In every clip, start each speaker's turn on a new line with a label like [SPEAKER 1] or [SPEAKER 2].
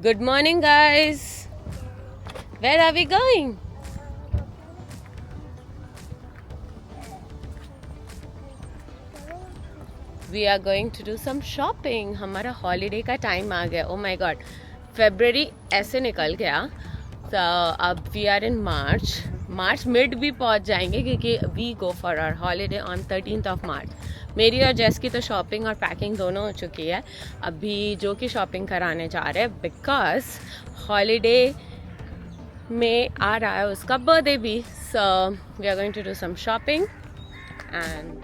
[SPEAKER 1] Good morning, guys. Where are we going? We are going to do some shopping. हमारा holiday का time आ गया. Oh my God, February ऐसे निकल गया. तो अब we are in March mid भी पहुंच जाएंगे क्योंकि we go for our holiday on 13th of March. मेरी और जेस की तो शॉपिंग और पैकिंग दोनों हो चुकी है. अभी जो कि शॉपिंग कराने जा रहे हैं बिकॉज हॉलीडे में आ रहा है उसका बर्थडे भी. So we are going to do some shopping and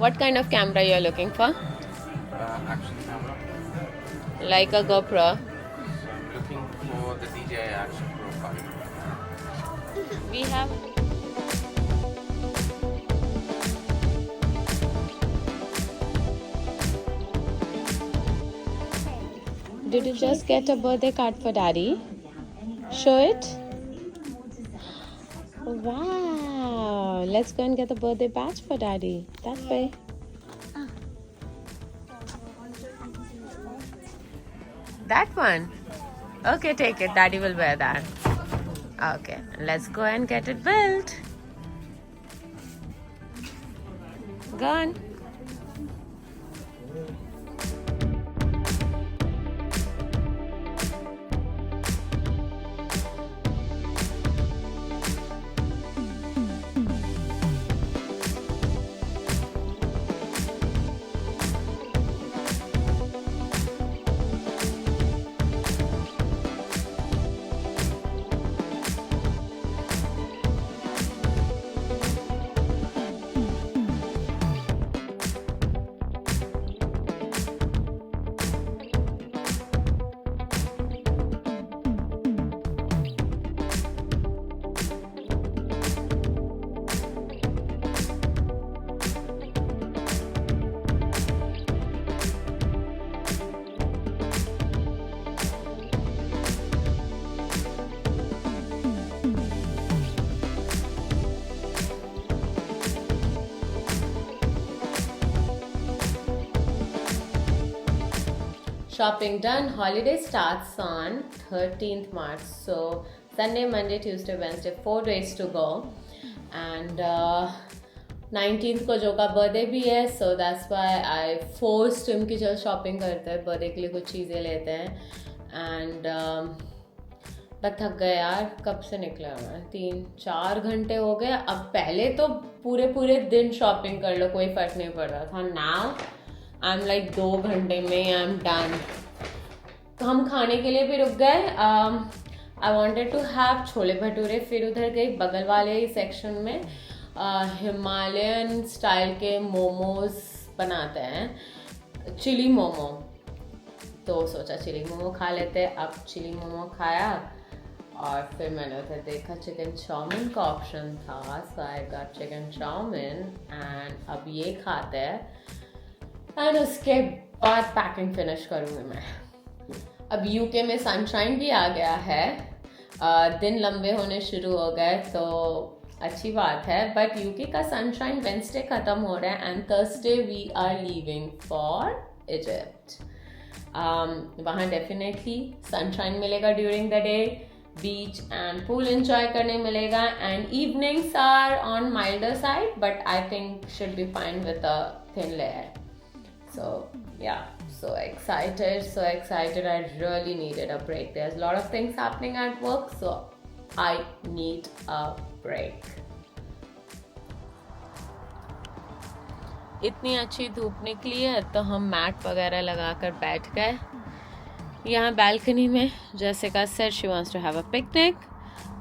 [SPEAKER 1] what kind of camera you are looking for?
[SPEAKER 2] Action camera.
[SPEAKER 1] Like a GoPro.
[SPEAKER 2] So I'm looking for the DJI Action Pro 5.
[SPEAKER 1] We have Did you just get a birthday card for daddy? Show it. Wow. Let's go and get a birthday badge for daddy. That way. That one? Okay, take it. Daddy will wear that. Okay, let's go and get it built. Go on. Shopping done. Holiday starts on 13th March. So Sunday, Monday, Tuesday, Wednesday, 4 days to go. And 19th को जो का birthday भी है. So that's why I forced him कि चल shopping करते हैं, birthday के लिए कुछ चीज़ें लेते हैं. And मैं थक गया यार. कब से निकला मैं? 3-4 घंटे हो गए. अब पहले तो पूरे दिन शॉपिंग कर लो, कोई फर्क नहीं पड़ रहा था. Now I'm like 2 घंटे में I'm done. तो हम खाने के लिए भी रुक गए. I wanted to have chole bhature. फिर उधर गई बगल वाले सेक्शन में हिमालयन स्टाइल के मोमोज बनाते हैं, चिली मोमो. तो सोचा चिली मोमो खा लेते. अब चिली मोमो खाया और फिर मैंने उधर देखा चिकन चाउमीन का ऑप्शन था. So I got chicken chowmein and अब ये खाते हैं. एंड उसके बाद पैकिंग फिनिश करूँगी मैं. अब यूके में सनशाइन भी आ गया है. दिन लंबे होने शुरू हो गए तो अच्छी बात है. बट यूके का सनशाइन वेंसडे ख़त्म हो रहा है and Thursday we are leaving for Egypt. वहाँ डेफिनेटली सनशाइन मिलेगा during the day. Beach and pool enjoy करने मिलेगा. And evenings are on milder side but I think should be fine with a thin layer. So yeah, so excited. I really needed a break. There's a lot of things happening at work, so I need a break. इतनी अच्छी धूप निकली है तो हम mat वगैरह लगाकर बैठ गए यहाँ बैल्कनी में. Jessica said she wants to have a picnic.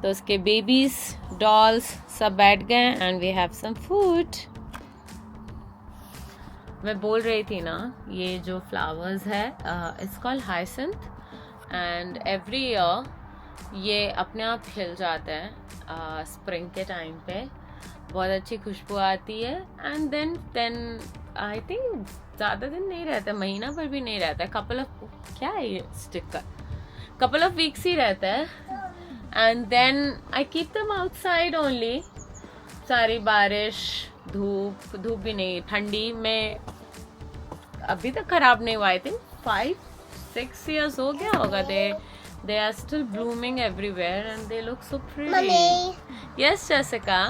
[SPEAKER 1] तो उसके बेबीज, डॉल्स सब बैठ गए and we have some food. मैं बोल रही थी ना, ये जो फ्लावर्स है it's called hyacinth and every year ये अपने आप खिल जाते हैं स्प्रिंग के टाइम पे. बहुत अच्छी खुशबू आती है. एंड देन आई थिंक ज़्यादा दिन नहीं रहता, महीना भर भी नहीं रहता. क्या है ये स्टिकर, कपल ऑफ वीक्स ही रहता है. And then I keep them outside only. सारी बारिश धूप भी नहीं, ठंडी में अभी तक खराब नहीं हुआ. आई थिंक 5-6 years हो गया होगा. They are still blooming everywhere and they look so pretty.
[SPEAKER 3] Mummy.
[SPEAKER 1] Yes, Jessica.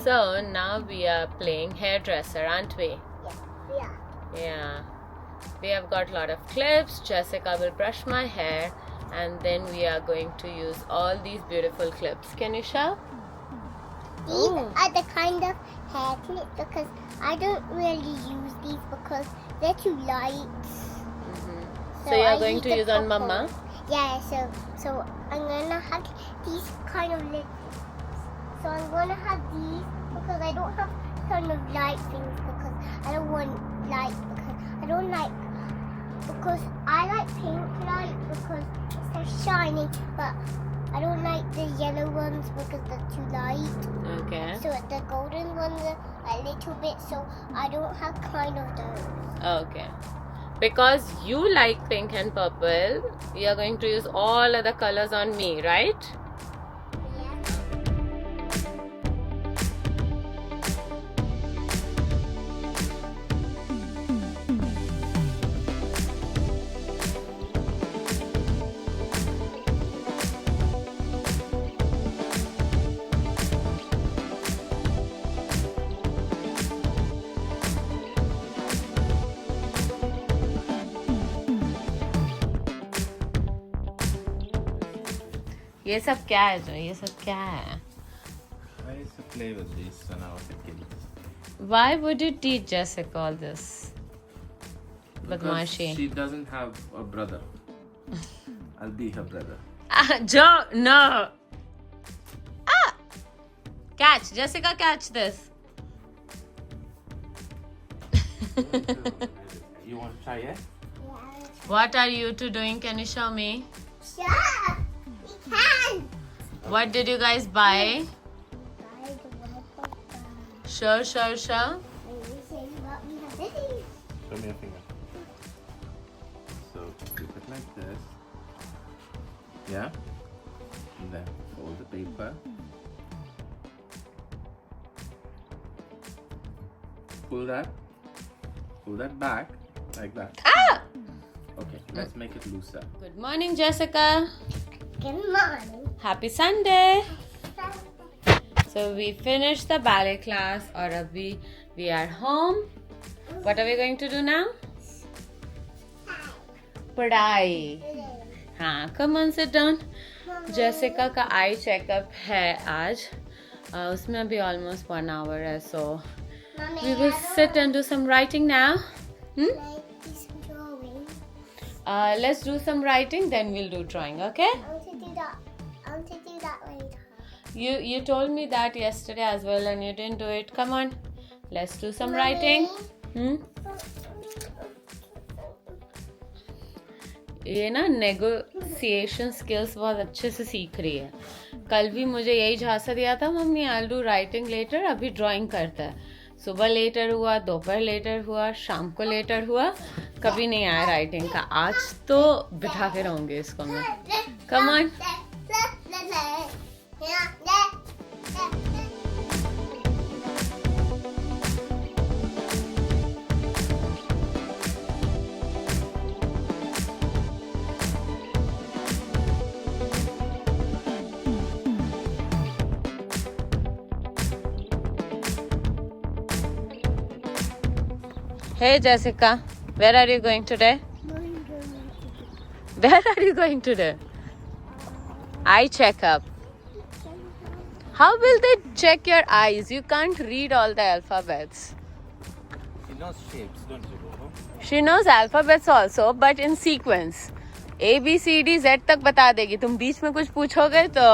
[SPEAKER 1] So now we are playing hairdresser, aren't we?
[SPEAKER 3] Yeah.
[SPEAKER 1] Yeah. We have got a lot of clips. Jessica will brush my hair and then we are going to use all these beautiful clips. Can you show?
[SPEAKER 3] These
[SPEAKER 1] Ooh.
[SPEAKER 3] are the kind of hair clips because I don't really use these because they're too light.
[SPEAKER 1] So you
[SPEAKER 3] I
[SPEAKER 1] are going to
[SPEAKER 3] the
[SPEAKER 1] use on
[SPEAKER 3] purple.
[SPEAKER 1] Mama?
[SPEAKER 3] Yeah, so I'm gonna have these kind of so I'm gonna have these because I don't have kind of light things because I don't want light because I don't like because I like pink light because it's so shiny, but I don't like the yellow ones because they're too light.
[SPEAKER 1] Okay.
[SPEAKER 3] So the golden ones are a little bit, so I don't have kind of those.
[SPEAKER 1] Okay. Because you like pink and purple, you are going to use all other colors on me, right? ये सब क्या है जो? ये सब क्या है?
[SPEAKER 2] I used to play with these when I was a kid.
[SPEAKER 1] Why would you teach Jessica all this?
[SPEAKER 2] Because
[SPEAKER 1] Badmashi.
[SPEAKER 2] she doesn't have a brother. I'll be her brother.
[SPEAKER 1] Joe, no. Ah! Catch, Jessica, catch this.
[SPEAKER 2] You want to try it?
[SPEAKER 1] What are you two doing? Can you show me?
[SPEAKER 3] Sure, we can.
[SPEAKER 1] What did you guys buy? Sure.
[SPEAKER 2] Show me your finger. So keep it like this. Yeah? And then fold the paper. Pull that back like that.
[SPEAKER 1] Ah!
[SPEAKER 2] Okay, let's make it looser.
[SPEAKER 1] Good morning, Jessica.
[SPEAKER 3] Good morning.
[SPEAKER 1] Happy Sunday. So we finished the ballet class और अभी we are home. What are we going to do now? पढ़ाई. हाँ, come on, sit down. Jessica का eye checkup है आज. उसमें अभी almost 1 hour है, so we will sit and do some writing now. Let's do some writing, then we'll do drawing, okay?
[SPEAKER 3] I want to do that. I want to do that later.
[SPEAKER 1] You told me that yesterday as well and you didn't do it. Come on, let's do some writing. ये ना negotiation skills बहुत अच्छे से सीख रही है. कल भी मुझे यही झांसा दिया था, mummy I will do writing later, अभी ड्राइंग करता है. सुबह लेटर हुआ, दोपहर लेटर हुआ, शाम को लेटर हुआ, कभी नहीं आया राइटिंग का. आज तो बिठा के रहूंगी इसको मैं. Come on. Hey Jessica, where are you going today? Where are you going today? Eye checkup. How will they check your eyes? You can't read all the alphabets.
[SPEAKER 2] She knows shapes, don't you, Bobo?
[SPEAKER 1] She knows alphabets also, but in sequence. A, B, C, D, Z तक बता देगी. तुम बीच में कुछ पूछोगे तो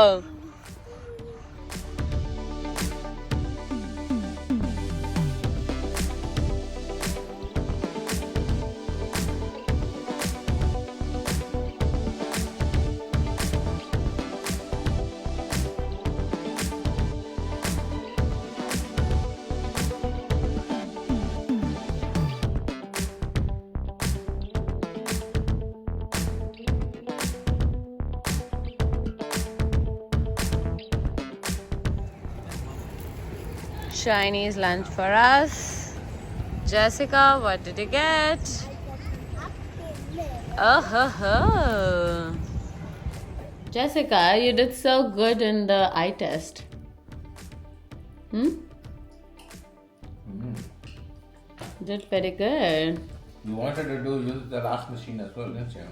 [SPEAKER 1] Chinese lunch for us. Jessica, what did you get? Oh ho ho. Jessica, you did so good in the eye test. Did very good.
[SPEAKER 2] You wanted to use the last machine as well, didn't you?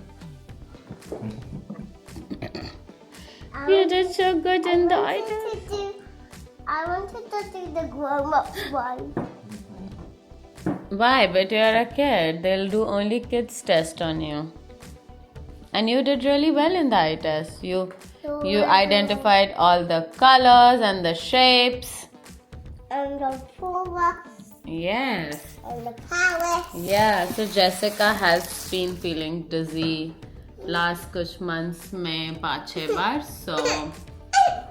[SPEAKER 1] You did so good in the eye test.
[SPEAKER 3] I wanted to do the grown-up one.
[SPEAKER 1] Why? But you're a kid. They'll do only kids test on you. And you did really well in the eye test. You identified all the colors and the shapes.
[SPEAKER 3] And the flora.
[SPEAKER 1] Yes.
[SPEAKER 3] And the palace.
[SPEAKER 1] Yeah. So Jessica has been feeling dizzy last kuch months में 5-6 बार. So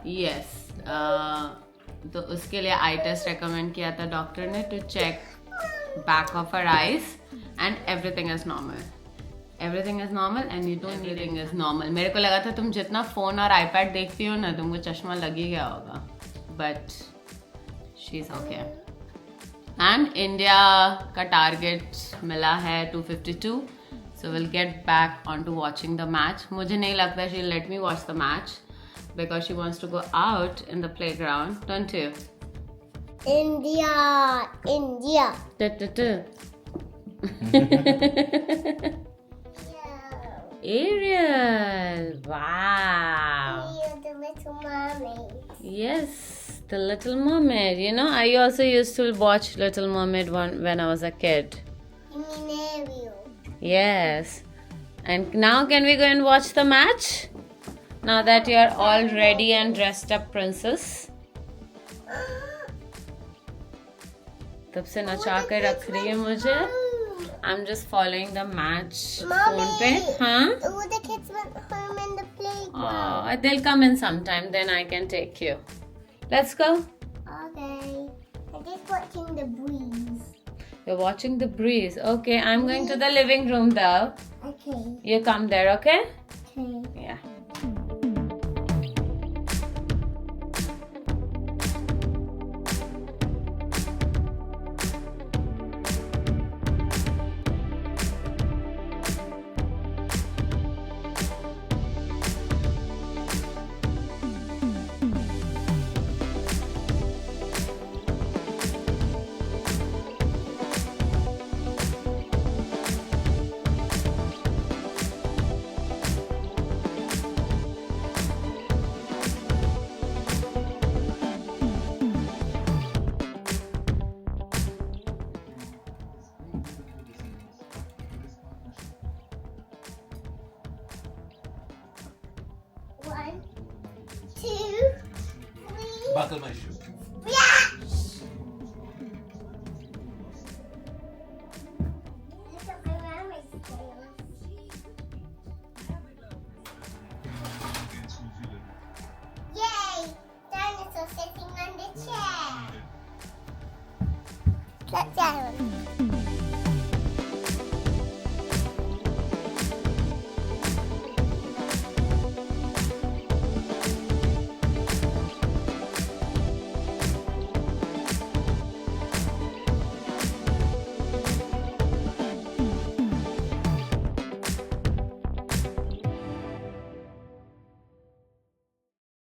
[SPEAKER 1] yes. तो उसके लिए आई test recommend किया था doctor ने to check back of her eyes and everything is normal and you don't everything is normal. मेरे को लगा था तुम जितना फोन और आईपैड देखती हो ना तुमको चश्मा लग ही गया होगा, but she is okay. And India का टारगेट मिला है 252, so will get back on to watching the match. मुझे नहीं लगता she let me watch the match because she wants to go out in the playground, don't you?
[SPEAKER 3] India.
[SPEAKER 1] Ariel, wow.
[SPEAKER 3] You're the little mermaid.
[SPEAKER 1] Yes, the Little Mermaid. You know, I also used to watch Little Mermaid when I was a kid.
[SPEAKER 3] You mean Ariel?
[SPEAKER 1] Yes. And now can we go and watch the match? Now that you are all ready and dressed up, princess. तब से नचा के रख रही है मुझे. I'm just following the match phone पे. हाँ?
[SPEAKER 3] All the kids went home in the playground.
[SPEAKER 1] Oh, they'll come in sometime. Then I can take you. Let's go.
[SPEAKER 3] Okay. I'm just watching the breeze.
[SPEAKER 1] You're watching the breeze. Okay, I'm going to the living room though.
[SPEAKER 3] Okay.
[SPEAKER 1] You come there, okay?
[SPEAKER 3] Okay.
[SPEAKER 1] Yeah.
[SPEAKER 3] One, two, three.
[SPEAKER 2] Buckle my shoe.
[SPEAKER 3] Yeah. Look at my mermaid's tail. Yay! Dinosaur sitting on the chair. Sit down.